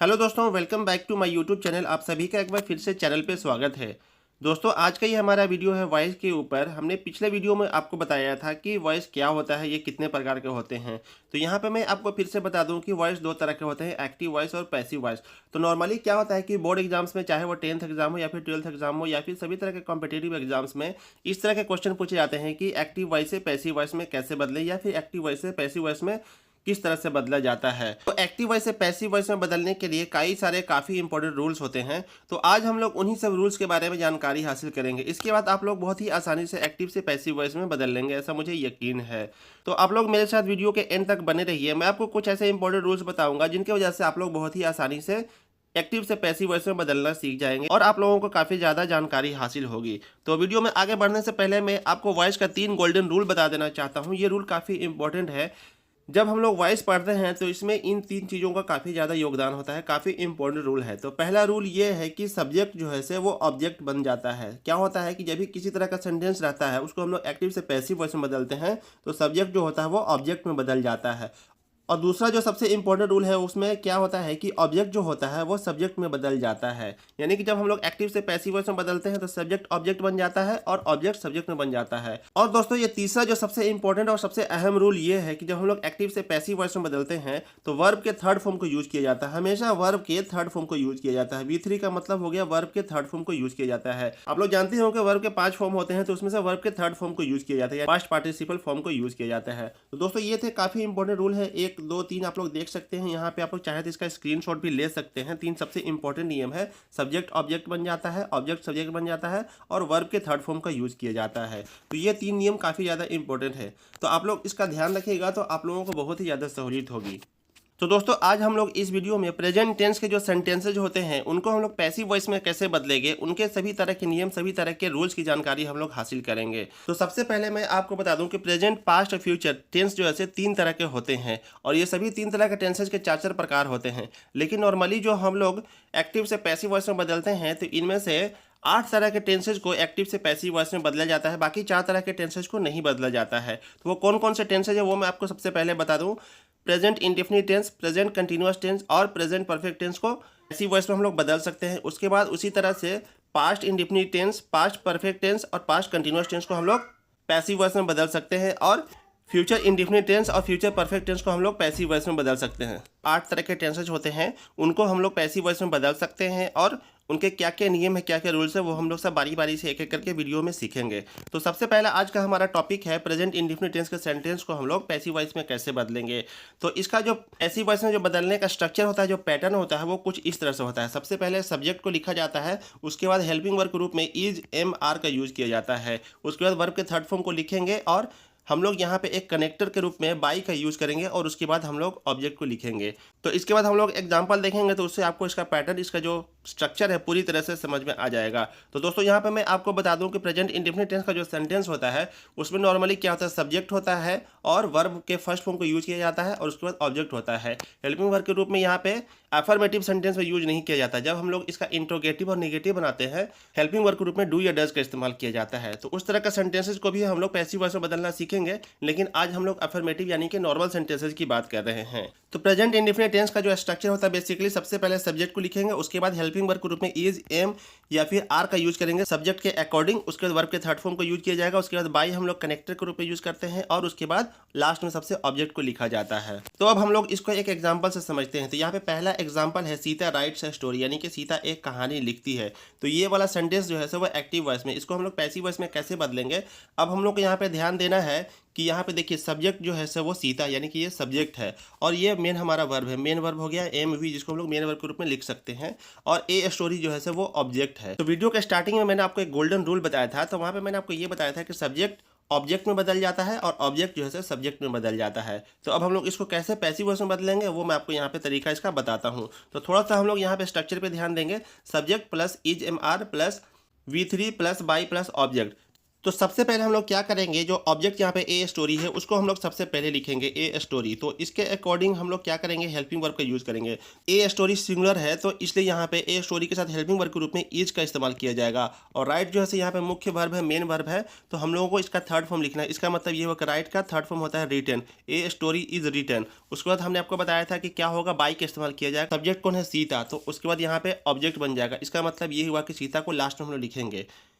Hello दोस्तों, welcome back to my YouTube channel. आप सभी का एक बार फिर से चैनल पे स्वागत है। दोस्तों, आज का ये हमारा वीडियो है वॉइस के ऊपर। हमने पिछले वीडियो में आपको बताया था कि वॉइस क्या होता है, ये कितने प्रकार के होते हैं। तो यहाँ पे मैं आपको फिर से बता दूं कि वॉइस दो तरह के होते हैं, एक्टिव वॉइस और पैसिव वॉइस। तो नॉर्मली क्या होता है कि बोर्ड एग्जाम्स में, चाहे वो 10th एग्जाम हो या फिर 12th एग्जाम हो या फिर सभी तरह के कॉम्पिटेटिव एग्जाम्स में, इस तरह के क्वेश्चन पूछे जाते हैं कि एक्टिव वॉइस से पैसिव वॉइस में कैसे बदले या फिर एक्टिव वॉइस से पैसिव वॉइस में किस तरह से बदला जाता है। तो एक्टिव वॉइस से पैसिव वॉइस में बदलने के लिए कई सारे काफ़ी इंपॉर्टेंट रूल्स होते हैं। तो आज हम लोग उन्हीं सब रूल्स के बारे में जानकारी हासिल करेंगे। इसके बाद आप लोग बहुत ही आसानी से एक्टिव से पैसिव वॉइस में बदल लेंगे, ऐसा मुझे यकीन है। तो आप लोग मेरे साथ वीडियो के एंड तक बने रहिए। मैं आपको कुछ ऐसे इंपॉर्टेंट रूल्स बताऊंगा जिनकी वजह से आप लोग बहुत ही आसानी से एक्टिव से पैसिव वॉइस में बदलना सीख जाएंगे और आप लोगों को काफ़ी ज़्यादा जानकारी हासिल होगी। तो वीडियो में आगे बढ़ने से पहले मैं आपको वॉइस का 3 गोल्डन रूल बता देना चाहता हूँ। ये रूल काफ़ी इंपॉर्टेंट है। जब हम लोग वॉइस पढ़ते हैं तो इसमें इन 3 चीज़ों का काफ़ी ज़्यादा योगदान होता है, काफ़ी इंपॉर्टेंट रूल है। तो पहला रूल ये है कि सब्जेक्ट जो है से वो ऑब्जेक्ट बन जाता है। क्या होता है कि जब भी किसी तरह का सेंटेंस रहता है उसको हम लोग एक्टिव से पैसिव वॉइस में बदलते हैं तो सब्जेक्ट जो होता है वो ऑब्जेक्ट में बदल जाता है। और दूसरा जो सबसे इंपॉर्टेंट रूल है उसमें क्या होता है कि ऑब्जेक्ट जो होता है वो सब्जेक्ट में बदल जाता है। यानी कि जब हम लोग एक्टिव से पैसिव वॉइस में बदलते हैं तो सब्जेक्ट ऑब्जेक्ट बन जाता है और ऑब्जेक्ट सब्जेक्ट में बन जाता है। और दोस्तों, ये तीसरा जो सबसे इंपॉर्टेंट और सबसे अहम रूल ये है कि जब हम लोग एक्टिव से पैसिव वॉइस में बदलते हैं तो वर्ब के थर्ड फॉर्म को यूज किया जाता है। हमेशा वर्ब के थर्ड फॉर्म को यूज किया जाता है। V3 का मतलब हो गया वर्ब के थर्ड फॉर्म को यूज किया जाता है। आप लोग जानते हो कि वर्ब के 5 फॉर्म होते हैं, तो उसमें से वर्ब के थर्ड फॉर्म को यूज किया जाता है, पास्ट पार्टिसिपल फॉर्म को यूज किया जाता है। तो दोस्तों, ये थे काफी इंपॉर्टेंट रूल है। 1 2 3 आप लोग देख सकते हैं यहाँ पे। आप लोग चाहे तो इसका स्क्रीनशॉट भी ले सकते हैं। 3 सबसे इंपॉर्टेंट नियम है। सब्जेक्ट ऑब्जेक्ट बन जाता है, ऑब्जेक्ट सब्जेक्ट बन जाता है और वर्ब के थर्ड फॉर्म का यूज किया जाता है। तो ये 3 नियम काफी ज्यादा इंपॉर्टेंट है। तो आप लोग इसका ध्यान रखिएगा तो आप लोगों को बहुत ही ज्यादा सहूलियत होगी। तो दोस्तों, आज हम लोग इस वीडियो में प्रेजेंट टेंस के जो सेंटेंसेज होते हैं उनको हम लोग पैसिव वॉइस में कैसे बदलेंगे, उनके सभी तरह के नियम, सभी तरह के रूल्स की जानकारी हम लोग हासिल करेंगे। तो सबसे पहले मैं आपको बता दूं कि प्रेजेंट, पास्ट और फ्यूचर टेंस जो है 3 तरह के होते हैं और ये सभी 3 तरह के टेंसेज के 4 प्रकार होते हैं। लेकिन नॉर्मली जो हम लोग एक्टिव से पैसिव वॉइस में बदलते हैं तो इनमें से 8 तरह के टेंसेज को एक्टिव से पैसिव वॉइस में बदला जाता है, बाकी 4 तरह के टेंसेज को नहीं बदला जाता है। तो वो कौन कौन से टेंसेज है वो मैं आपको सबसे पहले बता दूं। Present indefinite tense, present continuous tense और प्रेजेंट परफेक्ट टेंस को पैसिव वॉइस में हम लोग बदल सकते हैं। उसके बाद उसी तरह से past indefinite tense, past perfect tense और पास्ट कंटिन्यूअस टेंस को हम लोग पैसिव वॉइस में बदल सकते हैं और फ्यूचर इंडेफिनिट टेंस और फ्यूचर परफेक्ट टेंस को हम लोग पैसिव वॉइस में बदल सकते हैं। 8 तरह के टेंसेज होते हैं, उनको हम लोग पैसिव वॉइस में बदल सकते हैं और उनके क्या क्या नियम है, क्या क्या रूल्स है, वो हम लोग सब बारी बारी से एक एक करके वीडियो में सीखेंगे। तो सबसे पहला आज का हमारा टॉपिक है प्रेजेंट इंडेफिनिट टेंस के सेंटेंस को हम लोग पैसिव वॉइस में कैसे बदलेंगे। तो इसका जो पैसिव वॉइस में जो बदलने का स्ट्रक्चर होता है, जो पैटर्न होता है, वो कुछ इस तरह से होता है। सबसे पहले सब्जेक्ट को लिखा जाता है, उसके बाद हेल्पिंग वर्ब के रूप में इज, एम, आर का यूज किया जाता है। उसके बाद वर्ब के थर्ड फॉर्म को लिखेंगे और हम लोग यहाँ पे एक कनेक्टर के रूप में बाई का यूज़ करेंगे और उसके बाद हम लोग ऑब्जेक्ट को लिखेंगे। तो इसके बाद हम लोग एग्जांपल देखेंगे तो उससे आपको इसका पैटर्न, इसका जो स्ट्रक्चर है पूरी तरह से समझ में आ जाएगा। तो दोस्तों, यहाँ पे मैं आपको बता दूं कि प्रेजेंट इंडेफिनिट टेंस का जो सेंटेंस होता है उसमें नॉर्मली क्या होता है, सब्जेक्ट होता है और वर्ब के फर्स्ट फॉर्म को यूज किया जाता है और उसके बाद ऑब्जेक्ट होता है। हेल्पिंग वर्ब के रूप में यहाँ पे अफर्मेटिव सेंटेंस में यूज नहीं किया जाता। जब हम लोग इसका इंट्रोगेटिव और नेगेटिव बनाते हैं, हेल्पिंग वर्ब के रूप में डू या डज का इस्तेमाल किया जाता है। तो उस तरह का सेंटेंसेस को भी हम लोग पैसिव वॉइस में बदलना सीखेंगे, लेकिन आज हम लोग अफर्मेटिव यानी कि नॉर्मल सेंटेंसेस की बात कर रहे हैं। तो प्रेजेंट इंडेफिनिट टेंस का जो स्ट्रक्चर होता है, बेसिकली सबसे पहले सब्जेक्ट को लिखेंगे, उसके बाद हेल्पिंग वर्ब के रूप में इज, एम या फिर आर का यूज करेंगे सब्जेक्ट के अकॉर्डिंग। उसके बाद वर्ब के थर्ड फॉर्म को यूज किया जाएगा। उसके बाद बाई हम लोग कनेक्टर के रूप में यूज करते हैं और उसके बाद लास्ट में सबसे ऑब्जेक्ट को लिखा जाता है। तो अब हम लोग इसको एक एग्जांपल से समझते हैं। तो यहाँ पे पहला एग्जांपल है सीता राइट्स अ स्टोरी, यानी कि सीता एक कहानी लिखती है। तो ये वाला सेंटेंस जो है वो एक्टिव वॉइस में, इसको हम लोग पैसिव वॉइस में कैसे बदलेंगे। अब हम लोग को यहाँ पे ध्यान देना है कि यहाँ पे देखिए सब्जेक्ट जो है वो सीता, यानी कि ये सब्जेक्ट है और ये मेन हमारा वर्ब है। मेन वर्ब हो गया एम वी, जिसको हम लोग मेन वर्ब के रूप में लिख सकते हैं और ए स्टोरी जो है वो ऑब्जेक्ट है। तो वीडियो के स्टार्टिंग में मैंने आपको एक गोल्डन रूल बताया था। तो वहाँ पे मैंने आपको ये बताया था कि सब्जेक्ट ऑब्जेक्ट में बदल जाता है और ऑब्जेक्ट जो है सब्जेक्ट में बदल जाता है। तो अब हम लोग इसको कैसे पैसिव वॉइस में बदलेंगे वो मैं आपको यहाँ पे तरीका इसका बताता हूँ। तो थोड़ा सा हम लोग यहाँ पे स्ट्रक्चर पे ध्यान देंगे। Subject plus is, am, are plus V3 plus by plus object. तो सबसे पहले हम लोग क्या करेंगे, जो ऑब्जेक्ट यहाँ पे ए स्टोरी है उसको हम लोग सबसे पहले लिखेंगे ए स्टोरी। तो इसके अकॉर्डिंग हम लोग क्या करेंगे, हेल्पिंग वर्ब का यूज़ करेंगे। ए स्टोरी सिंगुलर है तो इसलिए यहाँ पे ए स्टोरी के साथ हेल्पिंग वर्ब के रूप में इज का इस्तेमाल किया जाएगा। और राइट जो है यहाँ पे मुख्य वर्ब है, मेन वर्ब है, तो हम लोगों को इसका थर्ड फॉर्म लिखना है। इसका मतलब ये होगा राइट का थर्ड फॉर्म होता है written, a story is written. उसके बाद हमने आपको बताया था कि क्या होगा, बाई का इस्तेमाल किया जाएगा। सब्जेक्ट कौन है, सीता, तो उसके बाद यहाँ पे ऑब्जेक्ट बन जाएगा। इसका मतलब ये हुआ कि सीता को लास्ट में हम लोग लिखेंगे।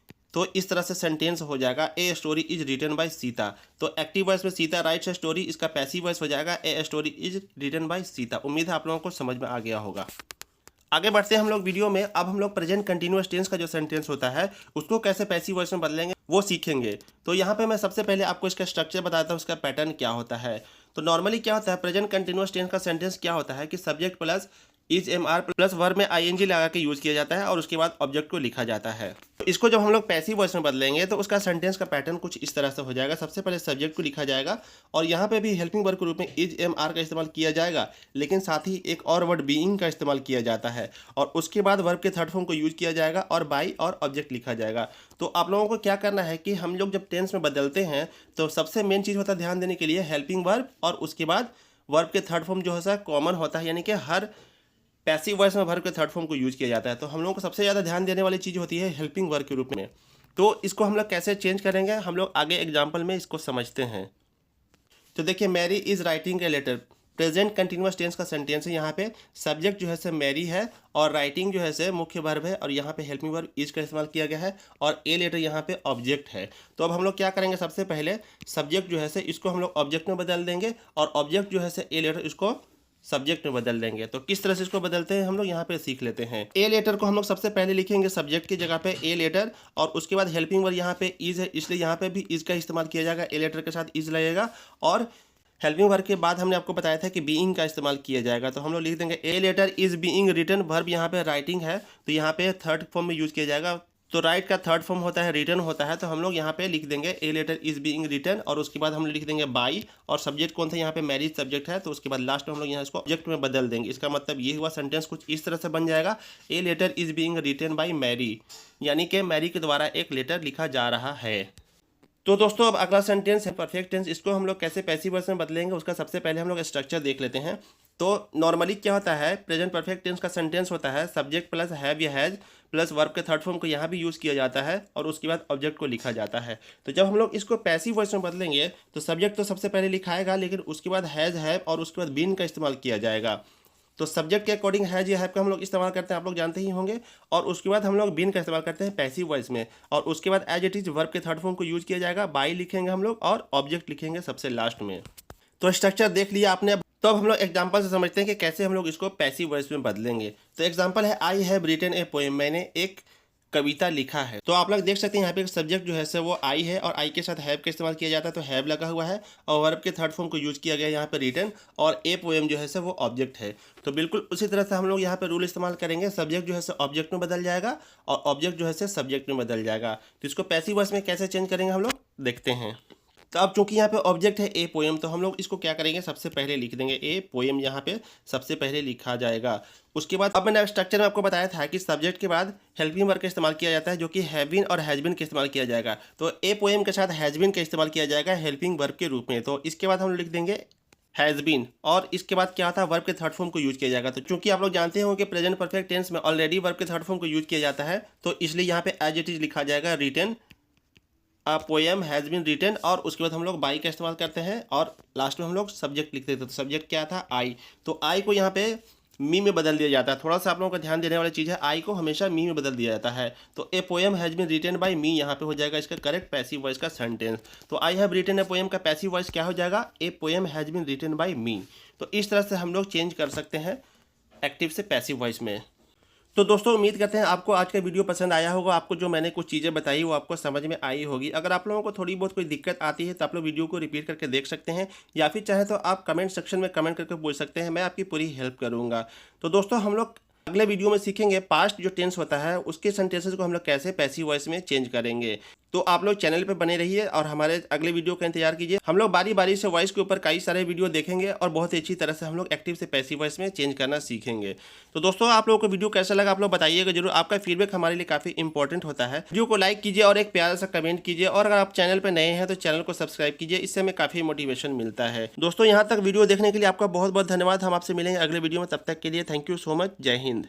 तो इस तरह से सेंटेंस हो जाएगा, a story is written by Sita. तो एक्टिव वॉइस में सीता राइट्स ए स्टोरी, इसका पैसिव वॉइस हो जाएगा a story is written by Sita. उम्मीद है आप लोगों को समझ में आ गया होगा। आगे बढ़ते हैं हम लोग वीडियो में। अब हम लोग प्रेजेंट कंटिन्यूअस टेंस का जो सेंटेंस होता है उसको कैसे पैसिव वॉइस में बदलेंगे वो सीखेंगे। तो यहाँ पे मैं सबसे पहले आपको इसका स्ट्रक्चर बताता हूँ, उसका पैटर्न क्या होता है। तो नॉर्मली क्या होता है, प्रेजेंट कंटिन्यूअस टेंस का सेंटेंस क्या होता है कि subject plus is am are plus verb में आईएनजी लगा के यूज किया जाता है और उसके बाद ऑब्जेक्ट को लिखा जाता है। तो इसको जब हम लोग पैसिव वॉइस में बदलेंगे तो उसका सेंटेंस का पैटर्न कुछ इस तरह से हो जाएगा। सबसे पहले सब्जेक्ट को लिखा जाएगा और यहाँ पे भी हेल्पिंग वर्ब के रूप में इज एम आर का इस्तेमाल किया जाएगा, लेकिन साथ ही एक और वर्ड बीइंग का इस्तेमाल किया जाता है। और उसके बाद वर्ब के थर्ड फॉर्म को यूज किया जाएगा और बाई और ऑब्जेक्ट लिखा जाएगा। तो आप लोगों को क्या करना है कि हम लोग जब टेंस में बदलते हैं तो सबसे मेन चीज़ होता है ध्यान देने के लिए हेल्पिंग वर्ब, और उसके बाद वर्ब के थर्ड फॉर्म जो है कॉमन होता है, यानी कि हर पैसिव वॉइस में वर्ब के थर्ड फॉर्म को यूज किया जाता है। तो हम लोगों को सबसे ज़्यादा ध्यान देने वाली चीज़ होती है हेल्पिंग वर्ब के रूप में। तो इसको हम लोग कैसे चेंज करेंगे, हम लोग आगे एग्जाम्पल में इसको समझते हैं। तो देखिए, Mary is writing a letter, present continuous tense का सेंटेंस है। यहाँ पे सब्जेक्ट जो है से मैरी है और राइटिंग जो है से मुख्य वर्ब है और यहाँ पे हेल्पिंग वर्ब इज का इस्तेमाल किया गया है और ए लेटर यहाँ पे ऑब्जेक्ट है। तो अब हम लोग क्या करेंगे, सबसे पहले सब्जेक्ट जो है से इसको हम लोग ऑब्जेक्ट में बदल देंगे और ऑब्जेक्ट जो है से ए लेटर इसको सब्जेक्ट में बदल देंगे। तो किस तरह से इसको बदलते हैं हम लोग यहाँ पे सीख लेते हैं। ए लेटर को हम लोग सबसे पहले लिखेंगे सब्जेक्ट की जगह पे ए लेटर, और उसके बाद हेल्पिंग वर्ब यहाँ पे इज है इसलिए यहाँ पे भी इज का इस्तेमाल किया जाएगा, ए लेटर के साथ इज लगेगा। और हेल्पिंग वर्ब के बाद हमने आपको बताया था कि बीइंग का इस्तेमाल किया जाएगा। तो हम लोग लिख देंगे a letter is being written, verb यहाँ पे राइटिंग है तो यहाँ पे थर्ड फॉर्म में यूज किया जाएगा। तो राइट का थर्ड फॉर्म होता है रिटर्न होता है, तो हम लोग यहाँ पे लिख देंगे a letter is being written और उसके बाद हम लोग लिख देंगे बाई, और सब्जेक्ट कौन था, यहाँ पे मैरिज सब्जेक्ट है, तो उसके बाद लास्ट में हम लोग यहाँ इसको ऑब्जेक्ट में बदल देंगे। इसका मतलब ये हुआ सेंटेंस कुछ इस तरह से बन जाएगा, a letter is being written by Mary, यानी कि मैरी के द्वारा एक लेटर लिखा जा रहा है। तो दोस्तों अब अगला सेंटेंस है परफेक्ट टेंस। इसको हम लोग कैसे पैसिव वॉइस में बदलेंगे उसका सबसे पहले हम लोग स्ट्रक्चर देख लेते हैं। तो नॉर्मली क्या होता है, प्रेजेंट परफेक्ट टेंस का सेंटेंस होता है सब्जेक्ट प्लस हैव या हैज प्लस वर्ब के थर्ड फॉर्म को यहाँ भी यूज़ किया जाता है और उसके बाद ऑब्जेक्ट को लिखा जाता है। तो जब हम लोग इसको पैसिव वॉइस में बदलेंगे तो सब्जेक्ट तो सबसे पहले लिखाएगा, लेकिन उसके बाद हैज हैव और उसके बाद बीन का इस्तेमाल किया जाएगा। तो सब्जेक्ट के अकॉर्डिंग हैज या हैव का हम लोग इस्तेमाल करते हैं, आप लोग जानते ही होंगे, और उसके बाद हम लोग बीन का इस्तेमाल करते हैं पैसिव वॉइस में, और उसके बाद एज इट इज वर्ब के थर्ड फॉर्म को यूज किया जाएगा, बाई लिखेंगे हम लोग और ऑब्जेक्ट लिखेंगे सबसे लास्ट में। तो स्ट्रक्चर देख लिया आपने। तो अब हम लोग एग्जांपल से समझते हैं कि कैसे हम लोग इसको पैसिव वॉइस में बदलेंगे। तो एग्जांपल है I have written a poem, मैंने एक कविता लिखा है। तो आप लोग देख सकते हैं यहाँ पे सब्जेक्ट जो है से वो आई है और आई के साथ हैव का इस्तेमाल किया जाता है, तो हैव लगा हुआ है और वर्ब के थर्ड फॉर्म को यूज किया गया यहाँ पे रिटन, और ए पोएम जो है से वो ऑब्जेक्ट है। तो बिल्कुल उसी तरह से हम लोग यहाँ पे रूल इस्तेमाल करेंगे, सब्जेक्ट जो है से ऑब्जेक्ट में बदल जाएगा और ऑब्जेक्ट जो है से सब्जेक्ट में बदल जाएगा। तो इसको पैसिव वॉइस में कैसे चेंज करेंगे हम लोग देखते हैं। तो अब चूंकि यहाँ पे ऑब्जेक्ट है ए पोएम, तो हम लोग इसको क्या करेंगे, सबसे पहले लिख देंगे ए पोएम, यहाँ पे सबसे पहले लिखा जाएगा। उसके बाद अब मैंने स्ट्रक्चर में आपको बताया था कि सब्जेक्ट के बाद हेल्पिंग वर्ब का इस्तेमाल किया जाता है, जो कि हैव बीन और हैज बीन का इस्तेमाल किया जाएगा। तो ए पोएम के साथ हैज बीन का इस्तेमाल किया जाएगा हेल्पिंग वर्ब के रूप में। तो इसके बाद हम लोग लिख देंगे हैज़ बीन, और इसके बाद क्या था, वर्ब के थर्ड फॉर्म को यूज किया जाएगा। तो चूंकि आप लोग जानते हो कि प्रेजेंट परफेक्ट टेंस में ऑलरेडी वर्ब के थर्ड फॉर्म को यूज किया जाता है, तो इसलिए यहाँ पे एज इट इज लिखा जाएगा written a poem has been written, और उसके बाद हम लोग बाई का इस्तेमाल करते हैं और लास्ट में हम लोग सब्जेक्ट लिखते थे। तो सब्जेक्ट क्या था, आई, तो आई को यहाँ पे मी में बदल दिया जाता है। थोड़ा सा आप लोगों को ध्यान देने वाली चीज़ है, आई को हमेशा मी में बदल दिया जाता है। तो a poem has been written by me यहाँ पे हो जाएगा इसका करेक्ट पैसिव वॉइस का सेंटेंस। तो I have written a poem का पैसिव वॉइस क्या हो जाएगा, a poem has been written by me. तो इस तरह से हम लोग चेंज कर सकते हैं एक्टिव से पैसिव वॉइस में। तो दोस्तों उम्मीद करते हैं आपको आज का वीडियो पसंद आया होगा, आपको जो मैंने कुछ चीज़ें बताई वो आपको समझ में आई होगी। अगर आप लोगों को थोड़ी बहुत कोई दिक्कत आती है तो आप लोग वीडियो को रिपीट करके देख सकते हैं, या फिर चाहे तो आप कमेंट सेक्शन में कमेंट करके पूछ सकते हैं, मैं आपकी पूरी हेल्प करूँगा। तो दोस्तों हम लोग अगले वीडियो में सीखेंगे पास्ट जो टेंस होता है उसके सेंटेंसेस को हम लोग कैसे पैसिव वॉइस में चेंज करेंगे। तो आप लोग चैनल पे बने रहिए और हमारे अगले वीडियो का इंतजार कीजिए। हम लोग बारी बारी से वॉइस के ऊपर कई सारे वीडियो देखेंगे और बहुत ही अच्छी तरह से हम लोग एक्टिव से पैसिव वॉइस में चेंज करना सीखेंगे। तो दोस्तों आप लोगों को वीडियो कैसा लगा आप लोग बताइएगा जरूर। आपका फीडबैक हमारे लिए काफी इंपॉर्टेंट होता है। वीडियो को लाइक कीजिए और एक प्यारा सा कमेंट कीजिए, और अगर आप चैनल पर नए हैं तो चैनल को सब्सक्राइब कीजिए, इससे हमें काफी मोटिवेशन मिलता है। दोस्तों यहाँ तक वीडियो देखने के लिए आपका बहुत बहुत धन्यवाद। हम आपसे मिलेंगे अगले वीडियो में, तब तक के लिए थैंक यू सो मच। जय हिंद।